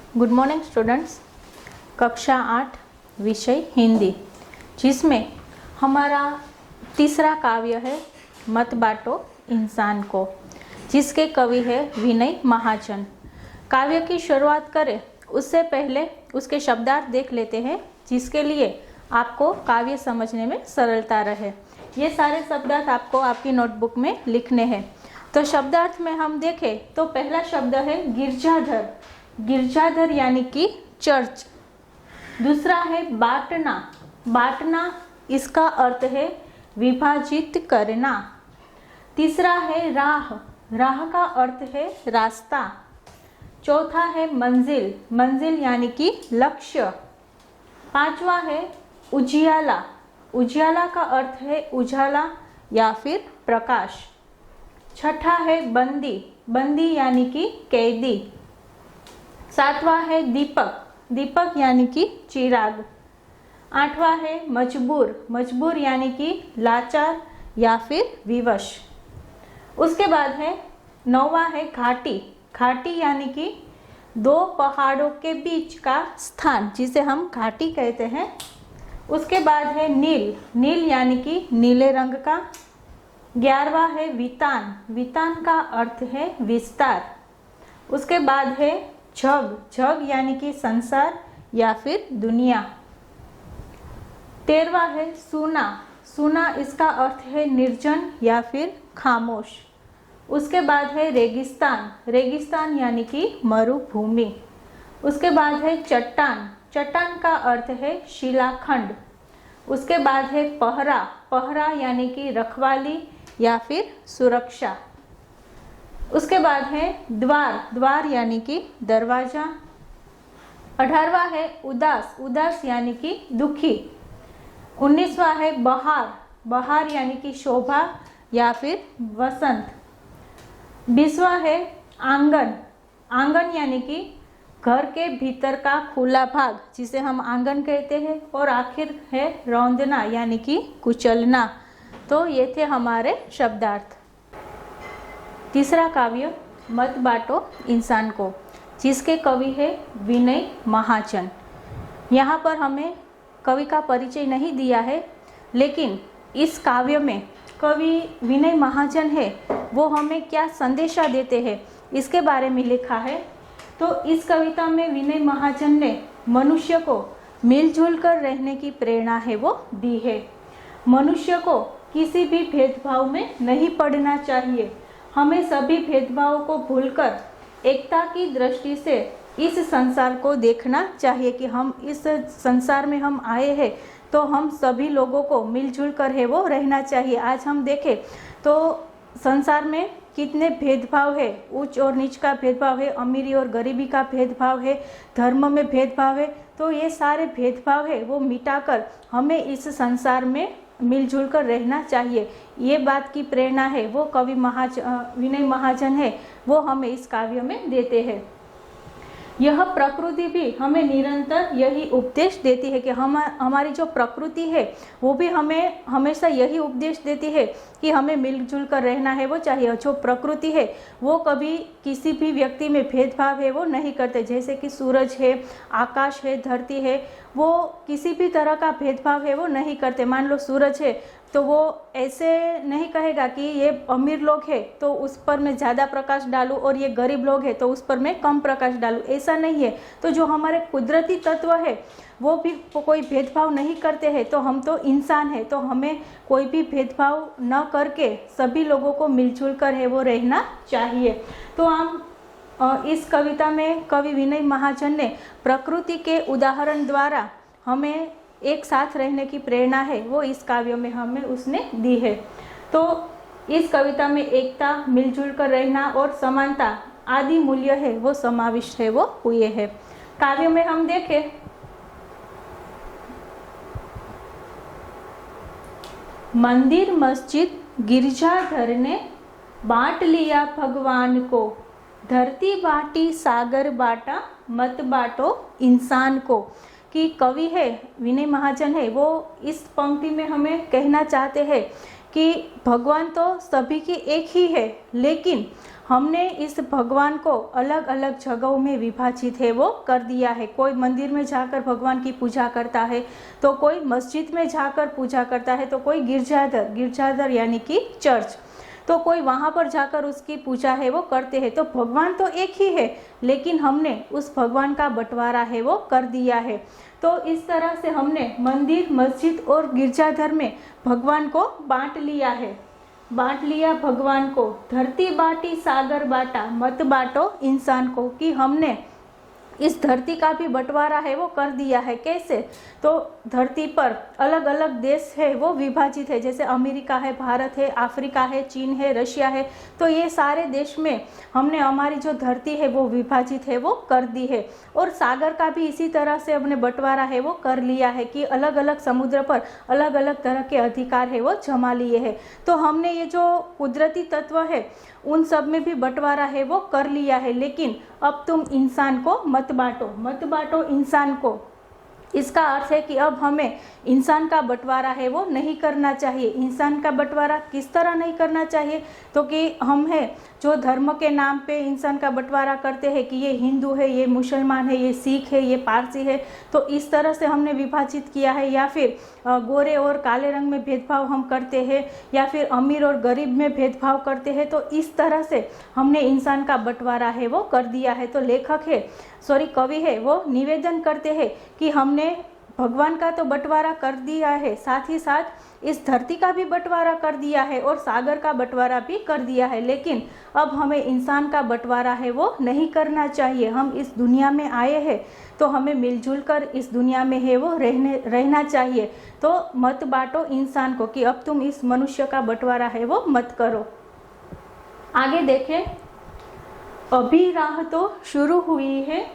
Good morning students. कक्षा 8 विषय हिंदी, जिसमें हमारा तीसरा काव्य है मत बांटो इंसान को, जिसके कवि है विनय महाजन। काव्य की शुरुआत करें उससे पहले उसके शब्दार्थ देख लेते हैं, जिसके लिए आपको काव्य समझने में सरलता रहे। ये सारे शब्दार्थ आपको आपकी नोटबुक में लिखने हैं। तो शब्दार्थ में हम देखें तो पहला शब्द है गिरजाधर। गिरजाधर यानी कि चर्च। दूसरा है बांटना। बांटना इसका अर्थ है विभाजित करना। तीसरा है राह। राह का अर्थ है रास्ता। चौथा है मंजिल। मंजिल यानी कि लक्ष्य। पांचवा है उजियाला। उजियाला का अर्थ है उजाला या फिर प्रकाश। छठा है बंदी। बंदी यानी कि कैदी। सातवां है दीपक। दीपक यानी कि चिराग। आठवां है मजबूर। मजबूर यानी कि लाचार या फिर विवश। उसके बाद है नौवां है घाटी। घाटी यानी कि दो पहाड़ों के बीच का स्थान, जिसे हम घाटी कहते हैं। उसके बाद है नील। नील यानी कि नीले रंग का। 11वां है वितान। वितान का अर्थ है विस्तार। उसके बाद है जग। जग यानी कि संसार या फिर दुनिया। 13वां है सूना। सूना इसका अर्थ है निर्जन या फिर खामोश। उसके बाद है रेगिस्तान। रेगिस्तान यानी कि मरुभूमि। उसके बाद है चट्टान। चट्टान का अर्थ है शिलाखंड। उसके बाद है पहरा। पहरा यानी कि रखवाली या फिर सुरक्षा। उसके बाद है द्वार। द्वार यानी कि दरवाजा। 18वां है उदास। उदास यानी कि दुखी। 19वां है बहार। बहार यानी कि शोभा या फिर वसंत। 20वां है आंगन। आंगन यानी कि घर के भीतर का खुला भाग, जिसे हम आंगन कहते हैं। और आखिर है रौंदना यानी कि कुचलना। तो ये थे हमारे शब्दार्थ। तीसरा काव्य मत बांटो इंसान को, जिसके कवि है विनय महाजन। यहाँ पर हमें कवि का परिचय नहीं दिया है, लेकिन इस काव्य में कवि विनय महाजन है वो हमें क्या संदेशा देते हैं इसके बारे में लिखा है। तो इस कविता में विनय महाजन ने मनुष्य को मिलजुल कर रहने की प्रेरणा है वो दी है। मनुष्य को किसी भी भेदभाव में नहीं पड़ना चाहिए। हमें सभी भेदभाव को भूलकर एकता की दृष्टि से इस संसार को देखना चाहिए कि हम इस संसार में हम आए हैं, तो हम सभी लोगों को मिलजुल कर है वो रहना चाहिए। आज हम देखें तो संसार में कितने भेदभाव है, ऊंच और नीच का भेदभाव है, अमीरी और गरीबी का भेदभाव है, धर्म में भेदभाव है। तो ये सारे भेदभाव है वो मिटाकर हमें इस संसार में मिलजुल कर रहना चाहिए। ये बात की प्रेरणा है वो कवि विनय महाजन है वो हमें इस काव्य में देते हैं। यह प्रकृति भी हमें निरंतर यही उपदेश देती है कि हमारी जो प्रकृति है वो भी हमें हमेशा यही उपदेश देती है कि हमें मिलजुल कर रहना है वो चाहिए। जो प्रकृति है वो कभी किसी भी व्यक्ति में भेदभाव है वो नहीं करते। जैसे कि सूरज है, आकाश है, धरती है, वो किसी भी तरह का भेदभाव है वो नहीं करते। मान लो सूरज है तो वो ऐसे नहीं कहेगा कि ये अमीर लोग है तो उस पर मैं ज़्यादा प्रकाश डालूं और ये गरीब लोग है तो उस पर मैं कम प्रकाश डालूं, ऐसा नहीं है। तो जो हमारे कुदरती तत्व है वो भी कोई भेदभाव नहीं करते हैं। तो हम तो इंसान है, तो हमें कोई भी भेदभाव न करके सभी लोगों को मिलजुल कर है वो रहना चाहिए। तो हम इस कविता में कवि विनय महाजन ने प्रकृति के उदाहरण द्वारा हमें एक साथ रहने की प्रेरणा है वो इस काव्य में हमें उसने दी है। तो इस कविता में एकता, मिलजुल कर रहना और समानता आदि मूल्य है वो समाविष्ट है वो हुए हैं। काव्य में हम देखें मंदिर मस्जिद गिरजाधर ने बांट लिया भगवान को, धरती बांटी सागर बांटा मत बांटो इंसान को। कि कवि है विनय महाजन है वो इस पंक्ति में हमें कहना चाहते हैं कि भगवान तो सभी की एक ही है, लेकिन हमने इस भगवान को अलग अलग जगहों में विभाजित है वो कर दिया है। कोई मंदिर में जाकर भगवान की पूजा करता है, तो कोई मस्जिद में जाकर पूजा करता है, तो कोई गिरजाघर यानी कि चर्च, तो कोई वहाँ पर जाकर उसकी पूजा है वो करते हैं। तो भगवान तो एक ही है, लेकिन हमने उस भगवान का बंटवारा है वो कर दिया है। तो इस तरह से हमने मंदिर, मस्जिद और गिरजाघर में भगवान को बांट लिया भगवान को। धरती बांटी सागर बांटा, मत बांटो इंसान को, कि हमने इस धरती का भी बंटवारा है वो कर दिया है। कैसे? तो धरती पर अलग अलग देश है वो विभाजित है, जैसे अमेरिका है, भारत है, अफ्रीका है, चीन है, रशिया है। तो ये सारे देश में हमने हमारी जो धरती है वो विभाजित है वो कर दी है। और सागर का भी इसी तरह से हमने बंटवारा है वो कर लिया है कि अलग अलग समुद्र पर अलग अलग तरह के अधिकार है वो जमा लिए हैं। तो हमने ये जो कुदरती तत्व है उन सब में भी बंटवारा है वो कर लिया है। लेकिन अब तुम इंसान को मत बांटो इंसान को। इसका अर्थ है कि अब हमें इंसान का बंटवारा है वो नहीं करना चाहिए। इंसान का बंटवारा किस तरह नहीं करना चाहिए? तो कि हम है जो धर्म के नाम पे इंसान का बंटवारा करते हैं कि ये हिंदू है, ये मुसलमान है, ये सिख है, ये पारसी है, तो इस तरह से हमने विभाजित किया है। या फिर गोरे और काले रंग में भेदभाव हम करते हैं, या फिर अमीर और गरीब में भेदभाव करते हैं। तो इस तरह से हमने इंसान का बंटवारा है वो कर दिया है। तो कवि है वो निवेदन करते हैं कि हमने भगवान का तो बंटवारा कर दिया है, साथ ही साथ इस धरती का भी बंटवारा कर दिया है और सागर का बंटवारा भी कर दिया है, लेकिन अब हमें इंसान का बंटवारा है वो नहीं करना चाहिए। हम इस दुनिया में आए हैं तो हमें मिलजुल कर इस दुनिया में है वो रहना चाहिए। तो मत बांटो इंसान को, कि अब तुम इस मनुष्य का बंटवारा है वो मत करो। आगे देखें, अभी राह तो शुरू हुई है,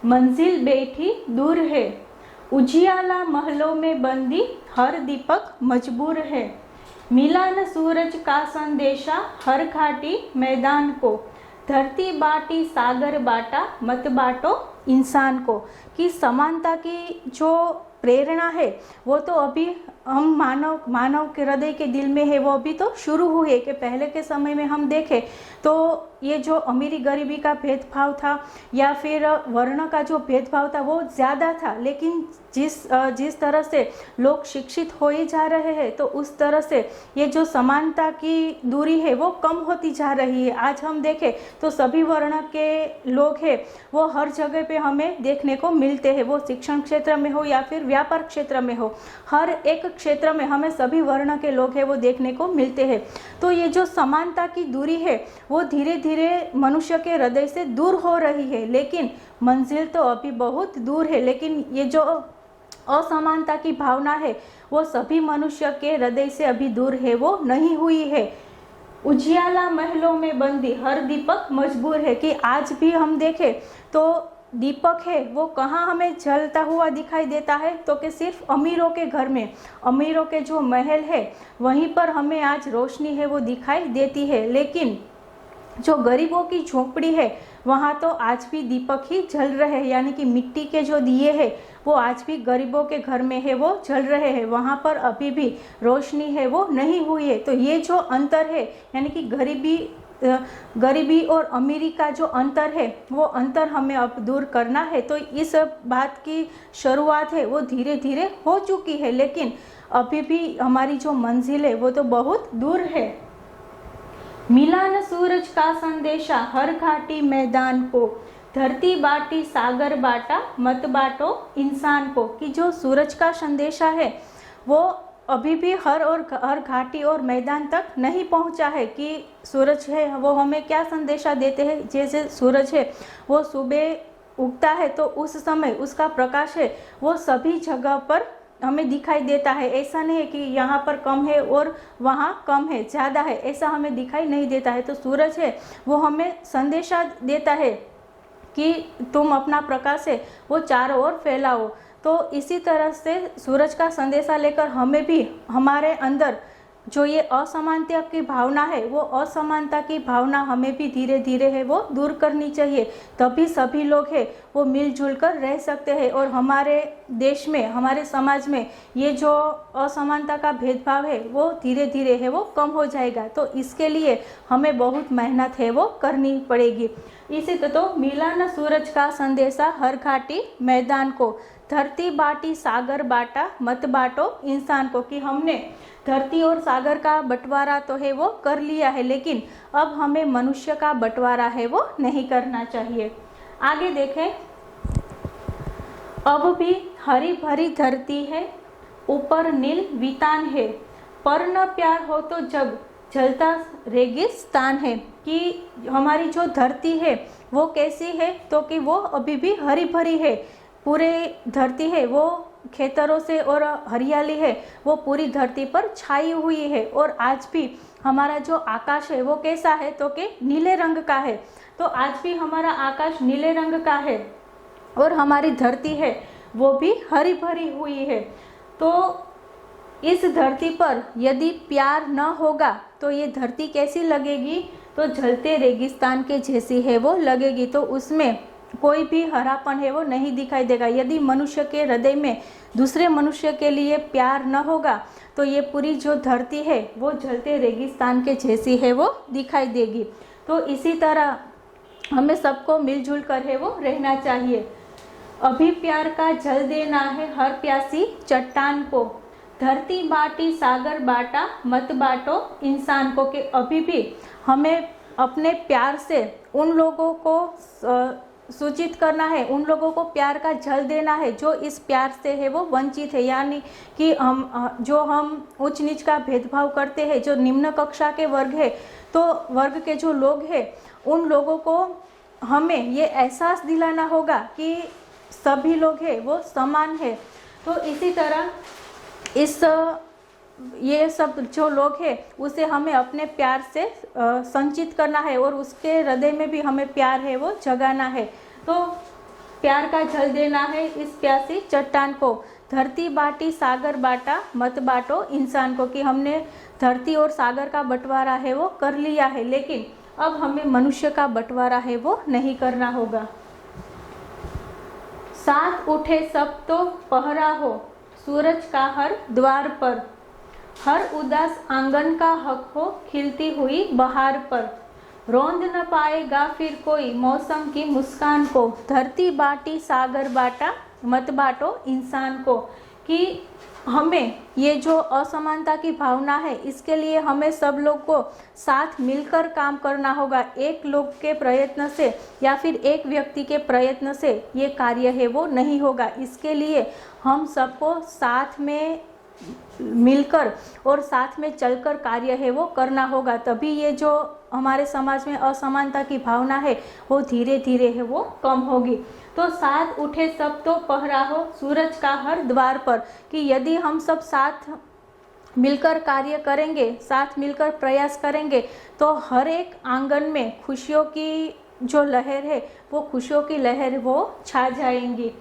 मंजिल बैठी दूर है, उजियाला महलों में बंदी हर दीपक मजबूर है, मिला न सूरज का संदेशा हर घाटी मैदान को, धरती बांटी सागर बांटा मत बांटो इंसान को। कि समानता की जो प्रेरणा है वो तो अभी हम मानव के हृदय के दिल में है वो अभी तो शुरू हुई है। कि पहले के समय में हम देखें तो ये जो अमीरी गरीबी का भेदभाव था या फिर वर्ण का जो भेदभाव था वो ज़्यादा था, लेकिन जिस तरह से लोग शिक्षित हो ही जा रहे हैं तो उस तरह से ये जो समानता की दूरी है वो कम होती जा रही है। आज हम देखें तो सभी वर्ण के लोग हैं वो हर जगह पे हमें देखने को मिलते हैं, वो शिक्षण क्षेत्र में हो या फिर व्यापार क्षेत्र में हो, हर एक क्षेत्र में हमें सभी वर्ण के लोग हैं वो देखने को मिलते हैं। तो ये जो समानता की दूरी है वो धीरे धीरे मनुष्य के हृदय से दूर हो रही है, लेकिन मंजिल तो अभी बहुत दूर है। लेकिन ये जो असमानता की भावना है वो सभी मनुष्य के हृदय से अभी दूर है वो नहीं हुई है। उजियाला महलों में बंदी हर दीपक मजबूर है। कि आज भी हम देखें तो दीपक है वो कहाँ हमें जलता हुआ दिखाई देता है? तो कि सिर्फ अमीरों के घर में, अमीरों के जो महल है वहीं पर हमें आज रोशनी है वो दिखाई देती है। लेकिन जो गरीबों की झोंपड़ी है वहाँ तो आज भी दीपक ही जल रहे हैं, यानी कि मिट्टी के जो दिए हैं वो आज भी गरीबों के घर में है वो जल रहे हैं, वहाँ पर अभी भी रोशनी है वो नहीं हुई है। तो ये जो अंतर है यानी कि गरीबी और अमीरी का जो अंतर है वो अंतर हमें अब दूर करना है। तो इस बात की शुरुआत है वो धीरे धीरे हो चुकी है, लेकिन अभी भी हमारी जो मंजिल है वो तो बहुत दूर है। मिला न सूरज का संदेशा हर घाटी मैदान को, धरती बांटी सागर बांटा मत बांटो इंसान को। कि जो सूरज का संदेशा है वो अभी भी हर घाटी और मैदान तक नहीं पहुंचा है। कि सूरज है वो हमें क्या संदेशा देते हैं? जैसे सूरज है वो सुबह उगता है तो उस समय उसका प्रकाश है वो सभी जगह पर हमें दिखाई देता है। ऐसा नहीं है कि यहाँ पर कम है और वहाँ कम है, ज़्यादा है, ऐसा हमें दिखाई नहीं देता है। तो सूरज है वो हमें संदेशा देता है कि तुम अपना प्रकाश है वो चारों ओर फैलाओ। तो इसी तरह से सूरज का संदेशा लेकर हमें भी हमारे अंदर जो ये असमानता की भावना है, वो असमानता की भावना हमें भी धीरे धीरे है वो दूर करनी चाहिए। तभी सभी लोग हैं वो मिलजुल कर रह सकते हैं और हमारे देश में, हमारे समाज में ये जो असमानता का भेदभाव है वो धीरे धीरे है वो कम हो जाएगा। तो इसके लिए हमें बहुत मेहनत है वो करनी पड़ेगी। इसी तो मिला न सूरज का संदेशा हर घाटी मैदान को, धरती बाटी सागर बाटा मत बाटो इंसान को, कि हमने धरती और सागर का बंटवारा तो है वो कर लिया है, लेकिन अब हमें मनुष्य का बंटवारा है वो नहीं करना चाहिए। आगे देखें, अब भी हरी भरी धरती है, ऊपर नील वितान है, पर न प्यार हो तो जब जलता रेगिस्तान है। कि हमारी जो धरती है वो कैसी है, तो कि वो अभी भी हरी भरी है, पूरे धरती है वो खेतरों से और हरियाली है वो पूरी धरती पर छाई हुई है। और आज भी हमारा जो आकाश है वो कैसा है, तो कि नीले रंग का है। तो आज भी हमारा आकाश नीले रंग का है और हमारी धरती है वो भी हरी भरी हुई है। तो इस धरती पर यदि प्यार न होगा तो ये धरती कैसी लगेगी, तो जलते रेगिस्तान के जैसी है वो लगेगी। तो उसमें कोई भी हरापन है वो नहीं दिखाई देगा। यदि मनुष्य के हृदय में दूसरे मनुष्य के लिए प्यार न होगा तो ये पूरी जो धरती है वो जलते रेगिस्तान के जैसी है वो दिखाई देगी। तो इसी तरह हमें सबको मिलजुल कर है वो रहना चाहिए। अभी प्यार का जल देना है हर प्यासी चट्टान को, धरती बाटी सागर बाटा मत बाटो इंसान को, कि अभी भी हमें अपने प्यार से उन लोगों को सूचित करना है, उन लोगों को प्यार का जल देना है जो इस प्यार से है वो वंचित है। यानी कि हम उच्च नीच का भेदभाव करते हैं, जो निम्न कक्षा के वर्ग है, तो वर्ग के जो लोग हैं उन लोगों को हमें ये एहसास दिलाना होगा कि सभी लोग हैं वो समान है। तो इसी तरह ये सब जो लोग हैं उसे हमें अपने प्यार से संचित करना है और उसके हृदय में भी हमें प्यार है वो जगाना है। तो प्यार का जल देना है इस प्यासी चट्टान को, धरती बाटी सागर बाटा मत बाटो इंसान को, कि हमने धरती और सागर का बंटवारा है वो कर लिया है, लेकिन अब हमें मनुष्य का बंटवारा है वो नहीं करना होगा। साथ उठे सब तो पहरा हो, सूरज का हर द्वार पर, हर उदास आंगन का हक हो खिलती हुई बहार पर, रोंद न पाएगा फिर कोई मौसम की मुस्कान को, धरती बाटी सागर बाटा मत बाटो इंसान को। कि हमें ये जो असमानता की भावना है इसके लिए हमें सब लोग को साथ मिलकर काम करना होगा। एक लोग के प्रयत्न से या फिर एक व्यक्ति के प्रयत्न से ये कार्य है वो नहीं होगा। इसके लिए हम सबको साथ में मिलकर और साथ में चलकर कार्य है वो करना होगा, तभी ये जो हमारे समाज में असमानता की भावना है वो धीरे धीरे है वो कम होगी। तो साथ उठे सब तो पहरा हो सूरज का हर द्वार पर, कि यदि हम सब साथ मिलकर कार्य करेंगे, साथ मिलकर प्रयास करेंगे, तो हर एक आंगन में खुशियों की जो लहर है वो खुशियों की लहर वो छा जाएंगी।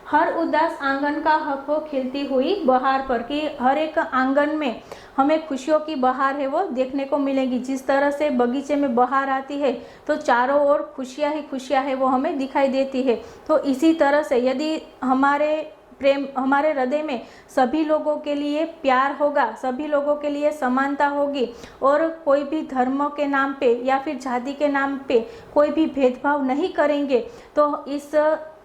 हर उदास आंगन का हक हो खिलती हुई बहार पर, कि हर एक आंगन में हमें खुशियों की बहार है वो देखने को मिलेगी। जिस तरह से बगीचे में बहार आती है तो चारों ओर खुशियाँ ही खुशियाँ है वो हमें दिखाई देती है। तो इसी तरह से यदि हमारे हृदय में सभी लोगों के लिए प्यार होगा, सभी लोगों के लिए समानता होगी और कोई भी धर्म के नाम पे या फिर जाति के नाम पे कोई भी भेदभाव नहीं करेंगे, तो इस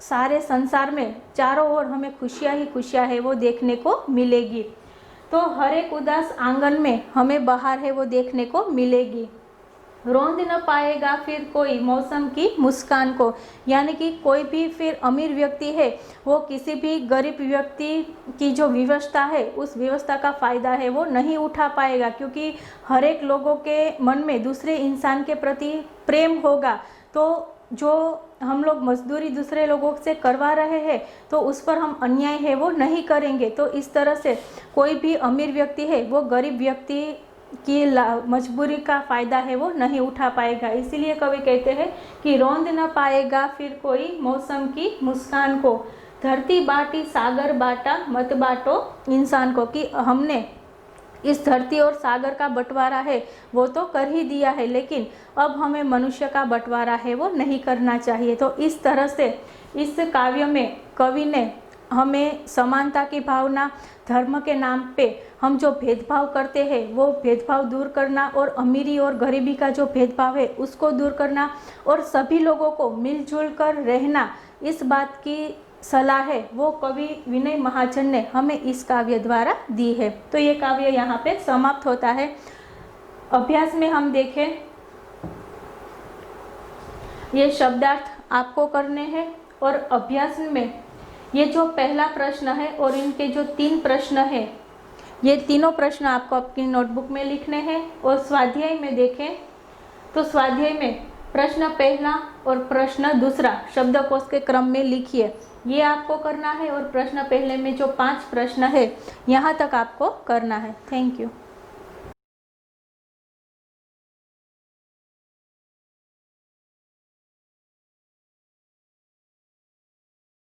सारे संसार में चारों ओर हमें खुशियाँ ही खुशियाँ है वो देखने को मिलेगी। तो हर एक उदास आंगन में हमें बहार है वो देखने को मिलेगी। रोंद न पाएगा फिर कोई मौसम की मुस्कान को, यानी कि कोई भी फिर अमीर व्यक्ति है वो किसी भी गरीब व्यक्ति की जो व्यवस्था है उस व्यवस्था का फ़ायदा है वो नहीं उठा पाएगा, क्योंकि हर एक लोगों के मन में दूसरे इंसान के प्रति प्रेम होगा। तो जो हम लोग मजदूरी दूसरे लोगों से करवा रहे हैं तो उस पर हम अन्याय है वो नहीं करेंगे। तो इस तरह से कोई भी अमीर व्यक्ति है वो गरीब व्यक्ति की मजबूरी का फ़ायदा है वो नहीं उठा पाएगा। इसीलिए कवि कहते हैं कि रोंद न पाएगा फिर कोई मौसम की मुस्कान को, धरती बाटी सागर बाटा मत बाटो इंसान को, कि हमने इस धरती और सागर का बंटवारा है वो तो कर ही दिया है, लेकिन अब हमें मनुष्य का बंटवारा है वो नहीं करना चाहिए। तो इस तरह से इस काव्य में कवि ने हमें समानता की भावना, धर्म के नाम पे हम जो भेदभाव करते हैं वो भेदभाव दूर करना, और अमीरी और गरीबी का जो भेदभाव है उसको दूर करना, और सभी लोगों को मिलजुल कर रहना, इस बात की सलाह है वो कवि विनय महाजन ने हमें इस काव्य द्वारा दी है। तो ये काव्य यहाँ पे समाप्त होता है। अभ्यास में हम देखें, ये शब्दार्थ आपको करने हैं, और अभ्यास में ये जो पहला प्रश्न है और इनके जो 3 प्रश्न है, ये तीनों प्रश्न आपको अपनी नोटबुक में लिखने हैं। और स्वाध्याय में देखें तो स्वाध्याय में प्रश्न पहला और प्रश्न दूसरा शब्दकोश के क्रम में लिखिए, ये आपको करना है। और प्रश्न पहले में जो 5 प्रश्न है यहाँ तक आपको करना है। Thank you.